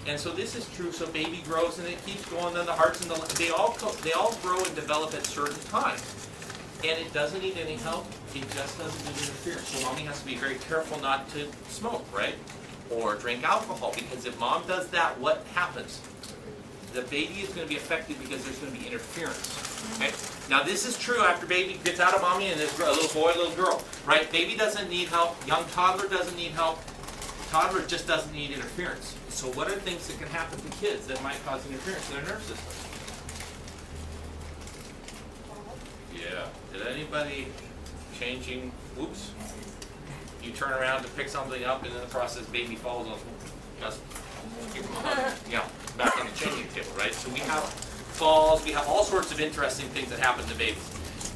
And so this is true. So baby grows and it keeps going. Then the hearts and they all grow and develop at certain times. And it doesn't need any help. It just doesn't need interference. So mommy has to be very careful not to smoke, right? Or drink alcohol, because if mom does that, what happens? The baby is going to be affected because there's going to be interference. Okay? Now this is true after baby gets out of mommy and is a little boy, little girl, right? Baby doesn't need help. Young toddler doesn't need help. Toddler just doesn't need interference. So what are things that can happen to kids that might cause interference in their nerve system? Yeah. Did anybody changing? Oops. You turn around to pick something up, and in the process, baby falls on. Just give them a hug. Yeah, back on the changing table, right? So we have falls. We have all sorts of interesting things that happen to babies.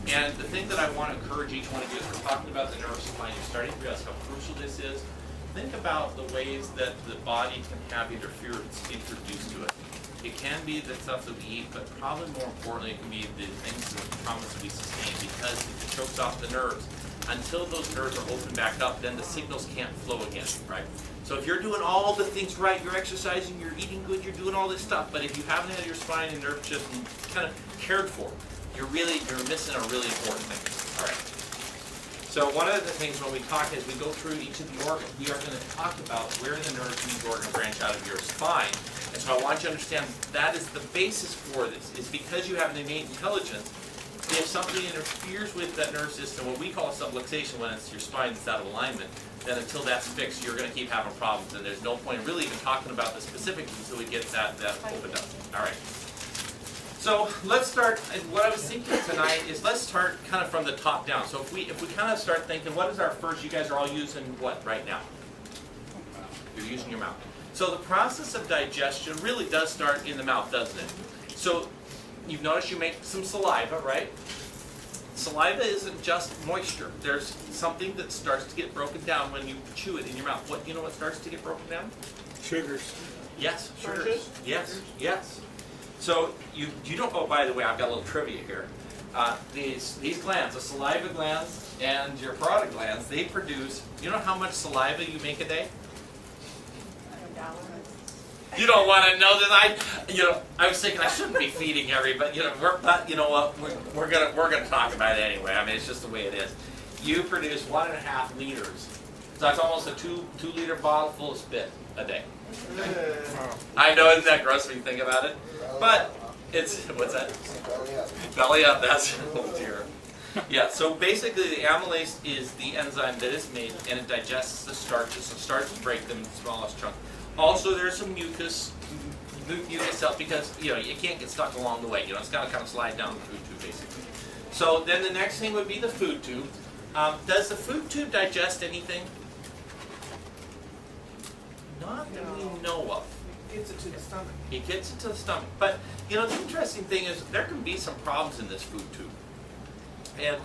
And the thing that I want to encourage each one of you, as we're talking about the nervous system, you're starting to realize how crucial this is. Think about the ways that the body can have interference introduced to it. It can be the stuff that we eat, but probably more importantly, it can be the things, the traumas that we sustain, because it chokes off the nerves. Until those nerves are opened back up, then the signals can't flow again, right? So if you're doing all the things right, you're exercising, you're eating good, you're doing all this stuff, but if you haven't had your spine and nerve system kind of cared for, you're missing a really important thing. All right. So one of the things when we talk as we go through each of the organs, we are going to talk about where the nerves and these organs branch out of your spine. And so I want you to understand that is the basis for this. Is because you have an innate intelligence. If something interferes with that nerve system, what we call subluxation, when it's your spine that's out of alignment, then until that's fixed, you're going to keep having problems. And there's no point in really even talking about the specifics until we get that opened up. All right. So let's start, and what I was thinking tonight is let's start kind of from the top down. So if we kind of start thinking, what is our first, you guys are all using what right now? You're using your mouth. So the process of digestion really does start in the mouth, doesn't it? So you've noticed you make some saliva, right? Saliva isn't just moisture. There's something that starts to get broken down when you chew it in your mouth. What, you know what starts to get broken down? Sugars. Yes, sugars. Yes, yes. So you don't, oh, by the way, I've got a little trivia here. These glands, the saliva glands and your parotid glands, they produce, you know how much saliva you make a day? You don't want to know that. I was thinking I shouldn't be feeding everybody, but you know what? We're gonna talk about it anyway. I mean, it's just the way it is. You produce 1.5 liters, so that's almost a 2-liter bottle full of spit a day. I know, isn't that gross when you think about it? But it's, what's that? Belly up. That's, oh dear. Yeah. So basically, the amylase is the enzyme that is made, and it digests the starches. So starches break them in the smallest chunk. Also, there's some mucus help because it can't get stuck along the way. It's got to kind of slide down the food tube, basically. So then the next thing would be the food tube. Does the food tube digest anything? Not that we know of. It gets it to the stomach. It gets it to the stomach. But the interesting thing is there can be some problems in this food tube. And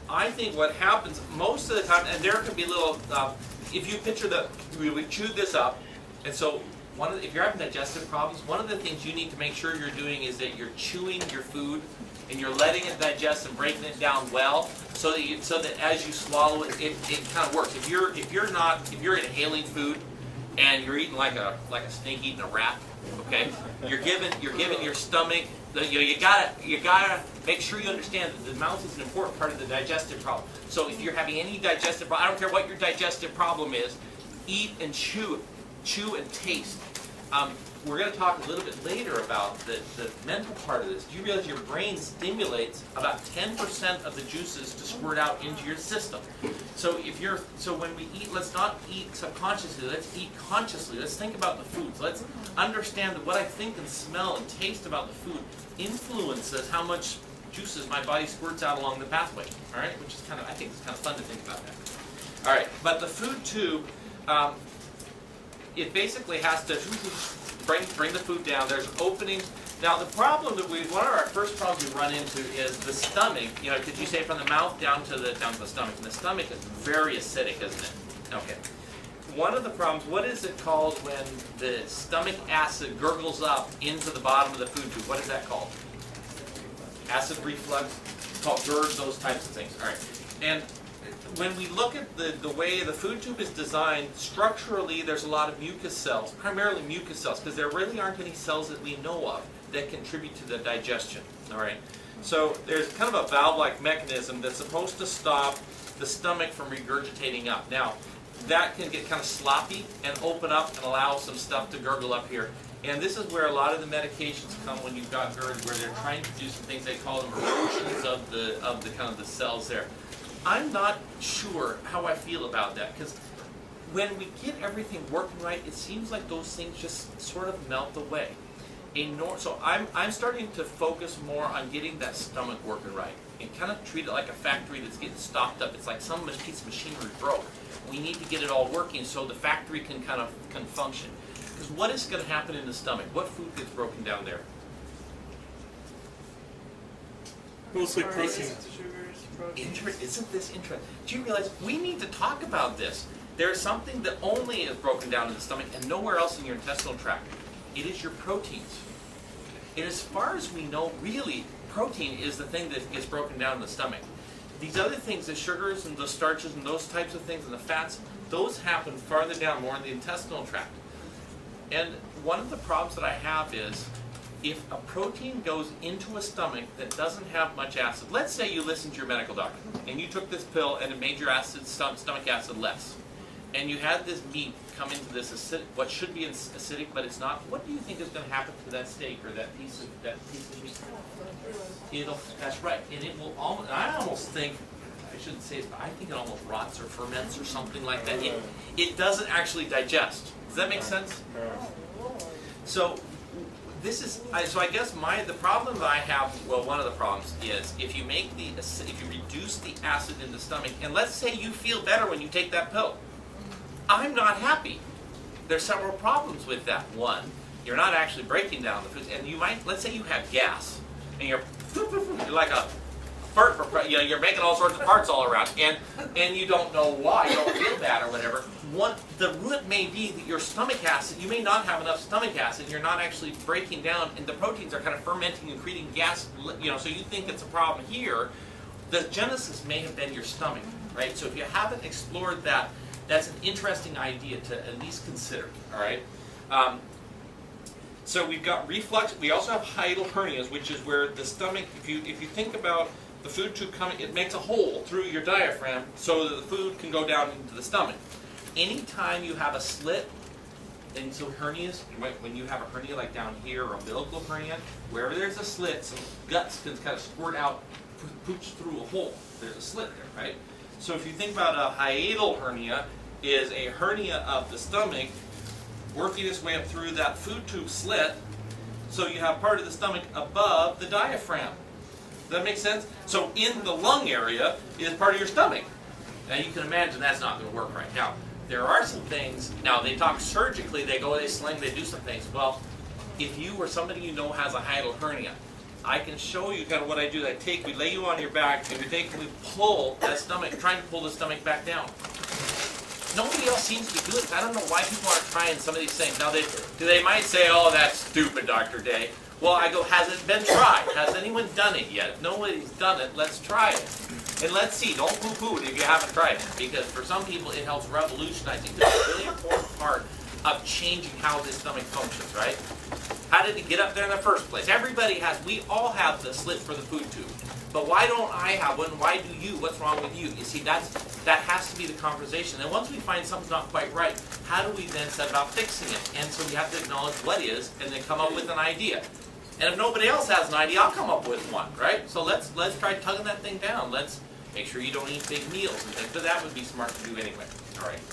I think what happens most of the time, and there can be little. If you picture we chewed this up. And so, if you're having digestive problems, one of the things you need to make sure you're doing is that you're chewing your food and you're letting it digest and breaking it down well, so that as you swallow it, it kind of works. If you're inhaling food and you're eating like a snake eating a rat, okay, you're giving your stomach. You gotta make sure you understand that the mouth is an important part of the digestive problem. So if you're having any digestive problem, I don't care what your digestive problem is, eat and chew and taste. We're going to talk a little bit later about the mental part of this. Do you realize your brain stimulates about 10% of the juices to squirt out into your system? So when we eat, let's not eat subconsciously. Let's eat consciously. Let's think about the foods. Let's understand that what I think and smell and taste about the food influences how much juices my body squirts out along the pathway. All right, which is I think it's kind of fun to think about that. All right, but the food tube. It basically has to bring the food down. There's openings. Now the problem that one of our first problems we run into is the stomach. Could you say from the mouth down to the stomach? And the stomach is very acidic, isn't it? Okay. One of the problems. What is it called when the stomach acid gurgles up into the bottom of the food tube? What is that called? Acid reflux. It's called GERD. Those types of things. All right. And when we look at the way the food tube is designed, structurally there's a lot of mucus cells, primarily mucus cells, because there really aren't any cells that we know of that contribute to the digestion. All right. So there's kind of a valve-like mechanism that's supposed to stop the stomach from regurgitating up. Now, that can get kind of sloppy and open up and allow some stuff to gurgle up here. And this is where a lot of the medications come when you've got GERD, where they're trying to do some things, they call them erosions of the kind of the cells there. I'm not sure how I feel about that, because when we get everything working right, it seems like those things just sort of melt away. So I'm starting to focus more on getting that stomach working right and kind of treat it like a factory that's getting stocked up. It's like some piece of machinery broke. We need to get it all working so the factory can can function. Because what is going to happen in the stomach? What food gets broken down there? Mostly Carbs, protein. sugars, proteins. Isn't this interesting? Do you realize we need to talk about this? There's something that only is broken down in the stomach and nowhere else in your intestinal tract. It is your proteins. And as far as we know, really, protein is the thing that gets broken down in the stomach. These other things, the sugars and the starches and those types of things and the fats, those happen farther down, more in the intestinal tract. And one of the problems that I have is, if a protein goes into a stomach that doesn't have much acid, let's say you listened to your medical doctor, and you took this pill and it made your stomach acid less, and you had this meat come into this acidic, what should be acidic, but it's not, what do you think is going to happen to that steak or that piece of meat? That's right, and it will almost, I almost think, I shouldn't say this, but I think it almost rots or ferments or something like that. It doesn't actually digest. Does that make sense? So this is, so I guess the problem that I have, well, one of the problems is if you reduce the acid in the stomach, and let's say you feel better when you take that pill, I'm not happy. There's several problems with that. One, you're not actually breaking down the foods, and you might, let's say you have gas, and you're like a fart, you're making all sorts of parts all around, and you don't know why, you don't feel bad or whatever. The root may be that your stomach acid, you may not have enough stomach acid, you're not actually breaking down, and the proteins are kind of fermenting and creating gas, so you think it's a problem here. The genesis may have been your stomach, right? So if you haven't explored that, that's an interesting idea to at least consider, all right? So we've got reflux. We also have hiatal hernias, which is where the stomach, if you think about the food tube coming, it makes a hole through your diaphragm so that the food can go down into the stomach. Anytime you have a slit, and so hernias, when you have a hernia like down here, or umbilical hernia, wherever there's a slit, some guts can kind of squirt out, pooch through a hole. There's a slit there, right? So if you think about a hiatal hernia, is a hernia of the stomach working its way up through that food tube slit, so you have part of the stomach above the diaphragm. Does that make sense? So in the lung area is part of your stomach. Now you can imagine that's not going to work right now. There are some things, now they talk surgically, they go, they sling, they do some things. Well, if you or somebody you know has a hiatal hernia, I can show you kind of what I do. We lay you on your back, and we pull that stomach, trying to pull the stomach back down. Nobody else seems to do it. I don't know why people aren't trying some of these things. Now, they might say, oh, that's stupid, Dr. Day. Well, I go, has it been tried? Has anyone done it yet? If nobody's done it, let's try it. And let's see. Don't poo-poo it if you haven't tried it. Because for some people, it helps revolutionize. It's a really important part of changing how this stomach functions, right? How did it get up there in the first place? We all have the slit for the food tube. But why don't I have one? Why do you? What's wrong with you? You see, that has to be the conversation. And once we find something's not quite right, how do we then set about fixing it? And so we have to acknowledge what is, and then come up with an idea. And if nobody else has an idea, I'll come up with one, right? So let's try tugging that thing down. Let's make sure you don't eat big meals and things. But that would be smart to do anyway. All right.